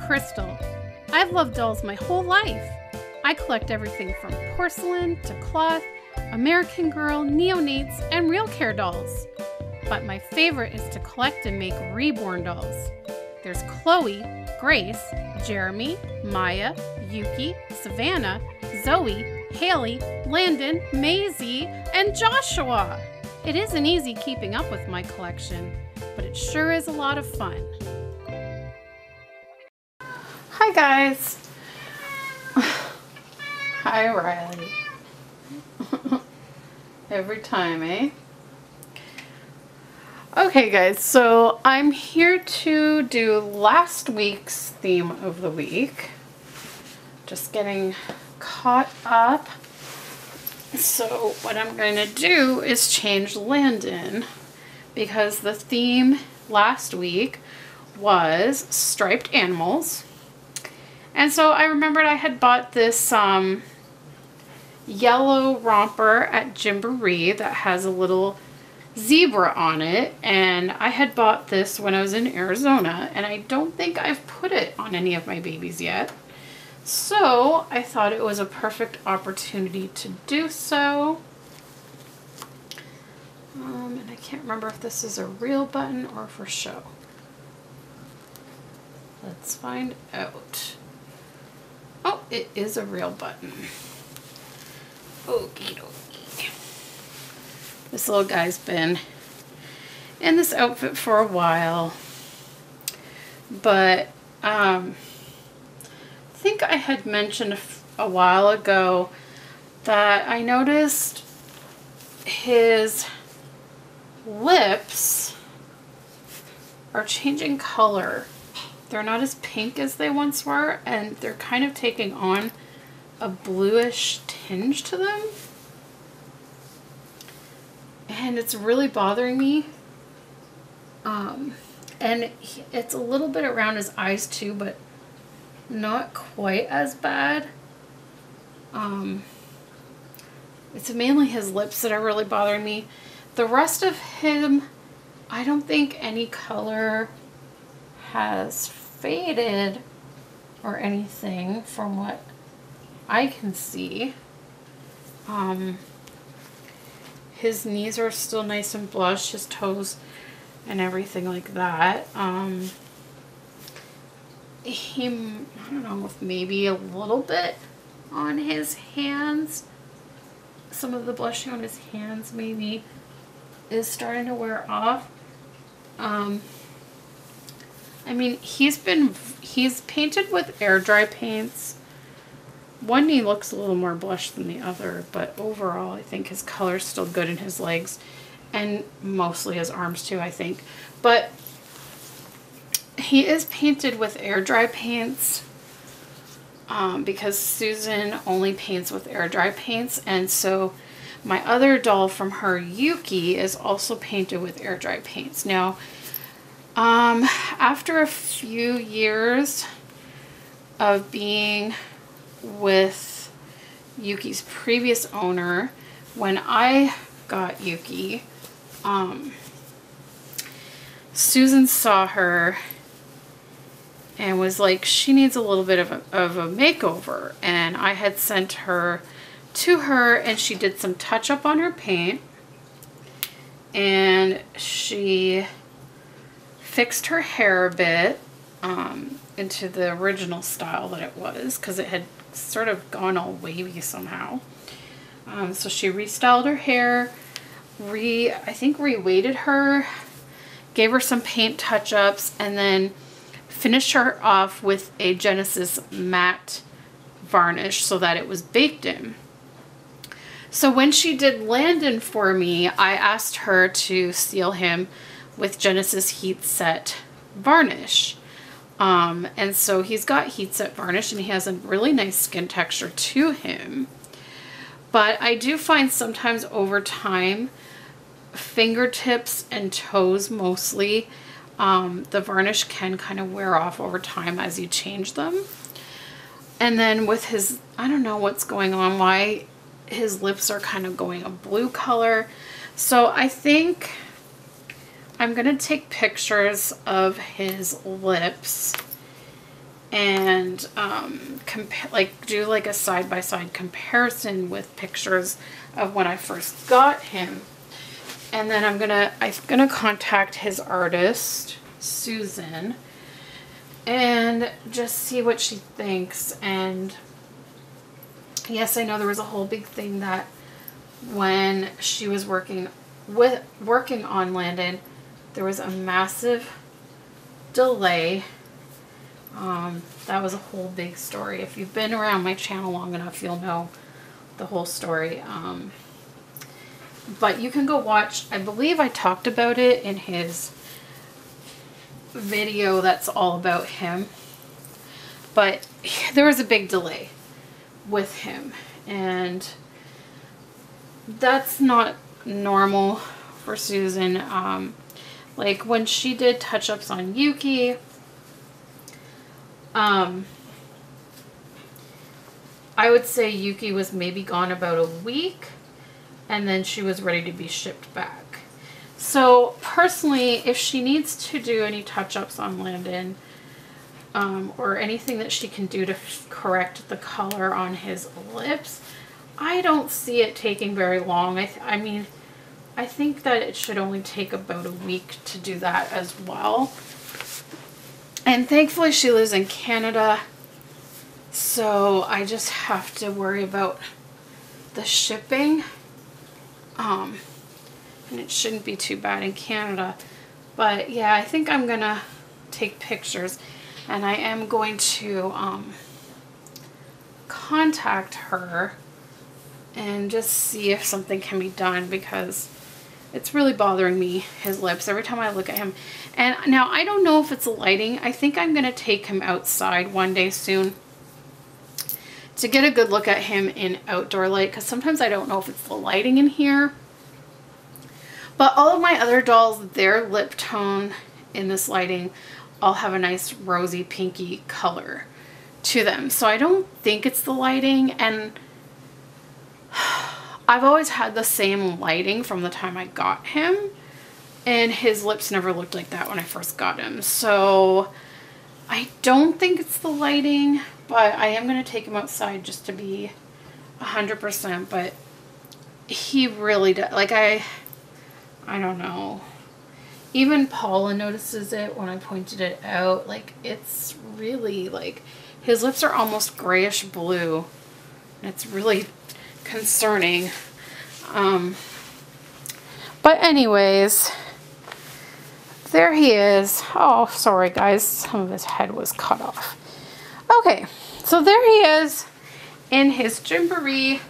Krystle. I've loved dolls my whole life. I collect everything from porcelain to cloth, American Girl, neonates, and real care dolls. But my favorite is to collect and make Reborn dolls. There's Chloe, Grace, Jeremy, Maya, Yuki, Savannah, Zoe, Haley, Landon, Maisie, and Joshua. It isn't easy keeping up with my collection, but it sure is a lot of fun. Hi guys. Hi Riley. Every time, eh? Okay guys, so I'm here to do last week's theme of the week. Just getting caught up. So what I'm going to do is change Landon because the theme last week was striped animals. And so I remembered I had bought this yellow romper at Gymboree that has a little zebra on it, and I had bought this when I was in Arizona, and I don't think I've put it on any of my babies yet. So I thought it was a perfect opportunity to do so. And I can't remember if this is a real button or for show. Let's find out. Oh, it is a real button. Okie dokie. This little guy's been in this outfit for a while, but I think I had mentioned a while ago that I noticed his lips are changing color. They're not as pink as they once were, and they're kind of taking on a bluish tinge to them. And it's really bothering me. And it's a little bit around his eyes too, but not quite as bad. It's mainly his lips that are really bothering me. The rest of him, I don't think any color has faded or anything from what I can see. His knees are still nice and blush, his toes and everything like that. I don't know if maybe a little bit on his hands. Some of the blushing on his hands maybe is starting to wear off. I mean, he's painted with air dry paints. One knee looks a little more blush than the other, but overall I think his color's still good in his legs and mostly his arms too, I think. But he is painted with air dry paints because Susan only paints with air dry paints, and so my other doll from her, Yuki, is also painted with air dry paints. Now, after a few years of being with Yuki's previous owner, when I got Yuki, Susan saw her and was like, she needs a little bit of a makeover, and I had sent her to her, and she did some touch up on her paint, and she fixed her hair a bit into the original style that it was, because it had sort of gone all wavy somehow. So she restyled her hair, I think re-weighted her, gave her some paint touch-ups, and then finished her off with a Genesis matte varnish so that it was baked in. So when she did Landon for me, I asked her to seal him with Genesis Heat Set varnish. And so he's got heat set varnish, and he has a really nice skin texture to him. But I do find sometimes over time, fingertips and toes mostly, the varnish can kind of wear off over time as you change them. And then with his, I don't know what's going on, why his lips are kind of going a blue color. So I think I'm going to take pictures of his lips and do like a side-by-side comparison with pictures of when I first got him. And then I'm gonna contact his artist, Susan, and just see what she thinks. And yes, I know there was a whole big thing that when she was working on Landon, there was a massive delay. That was a whole big story. If you've been around my channel long enough, you'll know the whole story. But you can go watch, I believe I talked about it in his video that's all about him. But there was a big delay with him, and that's not normal for Susan. Like when she did touch-ups on Yuki, I would say Yuki was maybe gone about a week, and then she was ready to be shipped back. So personally, if she needs to do any touch-ups on Landon, or anything that she can do to correct the color on his lips, I don't see it taking very long. I mean, I think that it should only take about a week to do that as well. And thankfully she lives in Canada, so I just have to worry about the shipping. And it shouldn't be too bad in Canada. But yeah, I think I'm gonna take pictures, and I am going to contact her and just see if something can be done, because it's really bothering me, his lips, every time I look at him. And now I don't know if it's lighting. I think I'm gonna take him outside one day soon to get a good look at him in outdoor light, because sometimes I don't know if it's the lighting in here. But all of my other dolls, their lip tone in this lighting all have a nice rosy pinky color to them. So I don't think it's the lighting, and I've always had the same lighting from the time I got him, and his lips never looked like that when I first got him. So I don't think it's the lighting, but I am going to take him outside just to be 100%. But he really does, like, I don't know. Even Paula notices it when I pointed it out. Like, it's really, like, his lips are almost grayish blue. And it's really concerning. But anyways, there he is. Oh, sorry guys, some of his head was cut off. Okay, so there he is in his Gymboree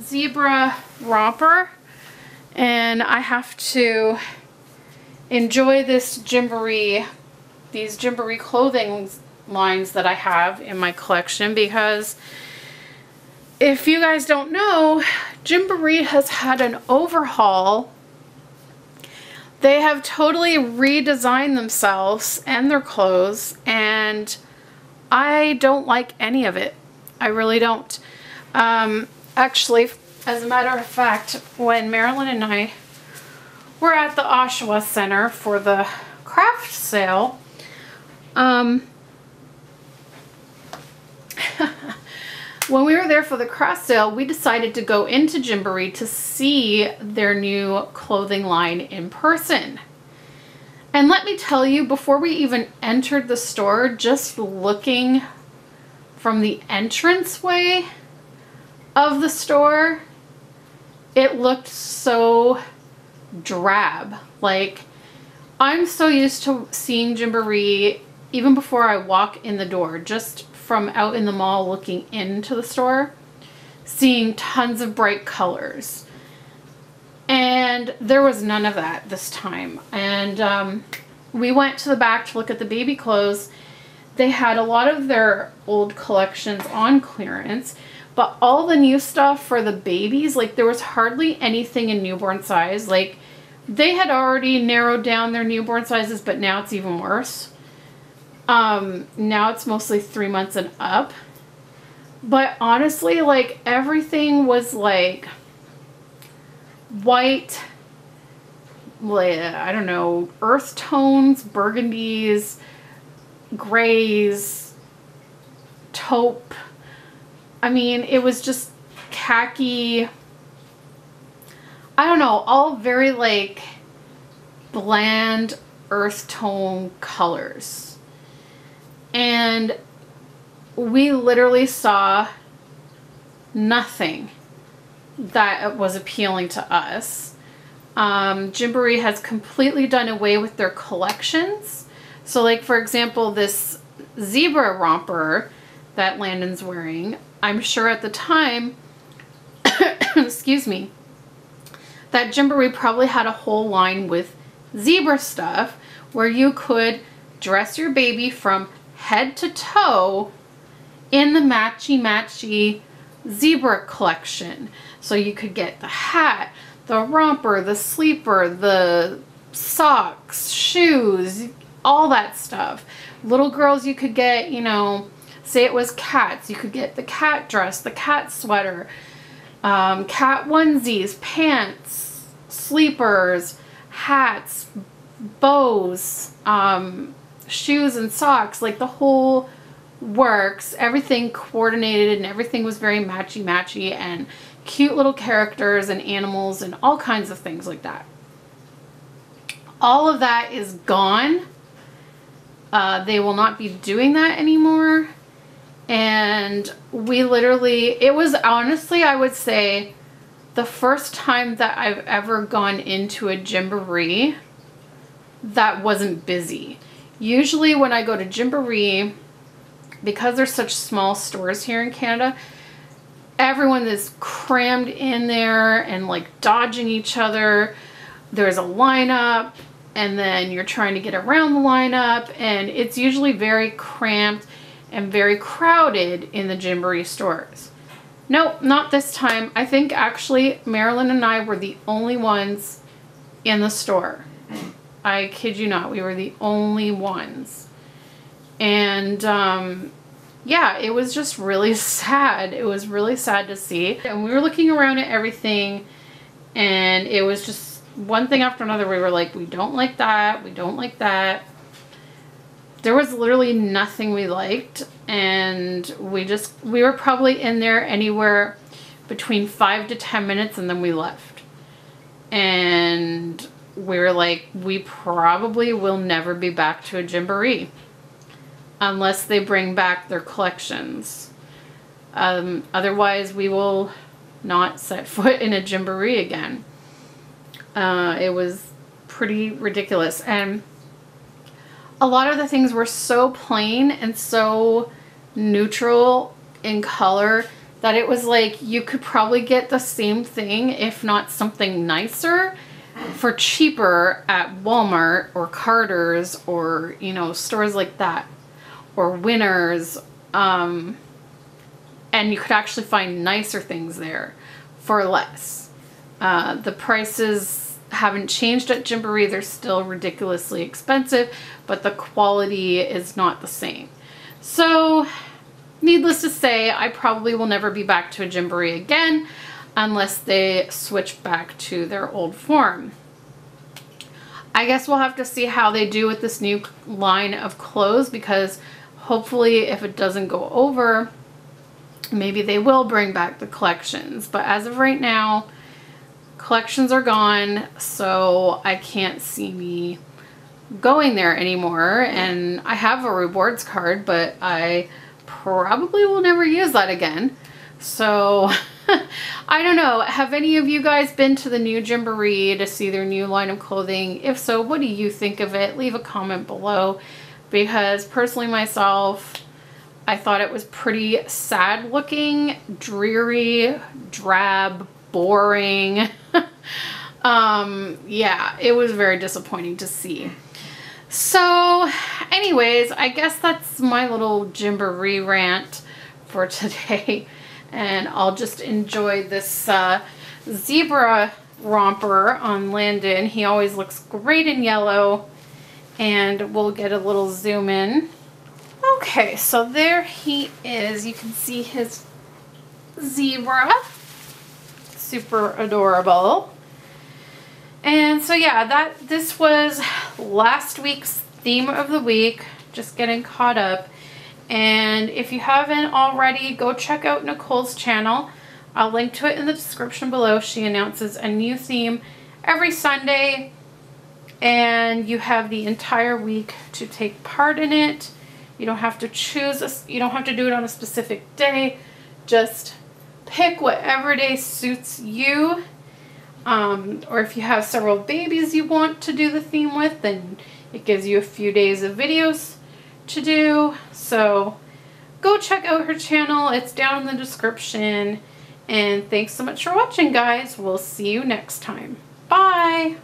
zebra romper, and I have to enjoy this Gymboree, these Gymboree clothing lines that I have in my collection, because if you guys don't know, Gymboree has had an overhaul. They have totally redesigned themselves and their clothes, and I don't like any of it. I really don't. Actually, as a matter of fact, when Marilyn and I were at the Oshawa Center for the craft sale, when we were there for the craft sale, we decided to go into Gymboree to see their new clothing line in person. And let me tell you, before we even entered the store, just looking from the entranceway of the store, it looked so drab. Like, I'm so used to seeing Gymboree even before I walk in the door, just from out in the mall looking into the store, seeing tons of bright colors. And there was none of that this time. And we went to the back to look at the baby clothes. They had a lot of their old collections on clearance, but all the new stuff for the babies, like, there was hardly anything in newborn size. Like, they had already narrowed down their newborn sizes, but now it's even worse. Now it's mostly 3 months and up. But honestly, like, everything was like white, like, I don't know, earth tones, burgundies, grays, taupe. I mean, it was just khaki. I don't know, all very like bland earth tone colors. And we literally saw nothing that was appealing to us. Gymboree has completely done away with their collections. So like, for example, this zebra romper that Landon's wearing, I'm sure at the time, excuse me, that Gymboree probably had a whole line with zebra stuff where you could dress your baby from head to toe in the matchy zebra collection. So you could get the hat, the romper, the sleeper, the socks, shoes, all that stuff. Little girls, you could get, you know, say it was cats, you could get the cat dress, the cat sweater, cat onesies, pants, sleepers, hats, bows, shoes and socks, like the whole works. Everything coordinated and everything was very matchy and cute little characters and animals and all kinds of things like that. All of that is gone. They will not be doing that anymore. And we literally, it was honestly, I would say, the first time that I've ever gone into a Gymboree that wasn't busy. Usually when I go to Gymboree, because there's such small stores here in Canada, everyone is crammed in there and like dodging each other. There's a lineup and then you're trying to get around the lineup, and it's usually very cramped and very crowded in the Gymboree stores. Nope, not this time. I think actually Marilyn and I were the only ones in the store. I kid you not, we were the only ones. And yeah, it was just really sad. It was really sad to see. And we were looking around at everything, and it was just one thing after another. We were like, we don't like that, we don't like that. There was literally nothing we liked, and we were probably in there anywhere between 5 to 10 minutes, and then we left. And we were like, we probably will never be back to a Gymboree unless they bring back their collections. Otherwise, we will not set foot in a Gymboree again. It was pretty ridiculous. And a lot of the things were so plain and so neutral in color that it was like you could probably get the same thing, if not something nicer, for cheaper at Walmart or Carter's or, you know, stores like that, or Winners, and you could actually find nicer things there for less. The prices haven't changed at Gymboree. They're still ridiculously expensive, but the quality is not the same. So needless to say, I probably will never be back to a Gymboree again unless they switch back to their old form. I guess we'll have to see how they do with this new line of clothes, because hopefully if it doesn't go over, maybe they will bring back the collections. But as of right now, collections are gone, so I can't see me going there anymore. And I have a rewards card, but I probably will never use that again. So I don't know. Have any of you guys been to the new Gymboree to see their new line of clothing? If so, what do you think of it? Leave a comment below, because personally myself, I thought it was pretty sad looking, dreary, drab, boring. Yeah, it was very disappointing to see. So anyways, I guess that's my little Gymboree rant for today, and I'll just enjoy this zebra romper on Landon. He always looks great in yellow, and we'll get a little zoom in. Okay, so there he is. You can see his zebra. Super adorable. And so yeah, this was last week's theme of the week, just getting caught up. And if you haven't already, go check out Nicole's channel. I'll link to it in the description below. She announces a new theme every Sunday, and you have the entire week to take part in it. You don't have to you don't have to do it on a specific day. Just pick whatever day suits you. Or if you have several babies you want to do the theme with, then it gives you a few days of videos to do. So go check out her channel. It's down in the description. And thanks so much for watching, guys. We'll see you next time. Bye!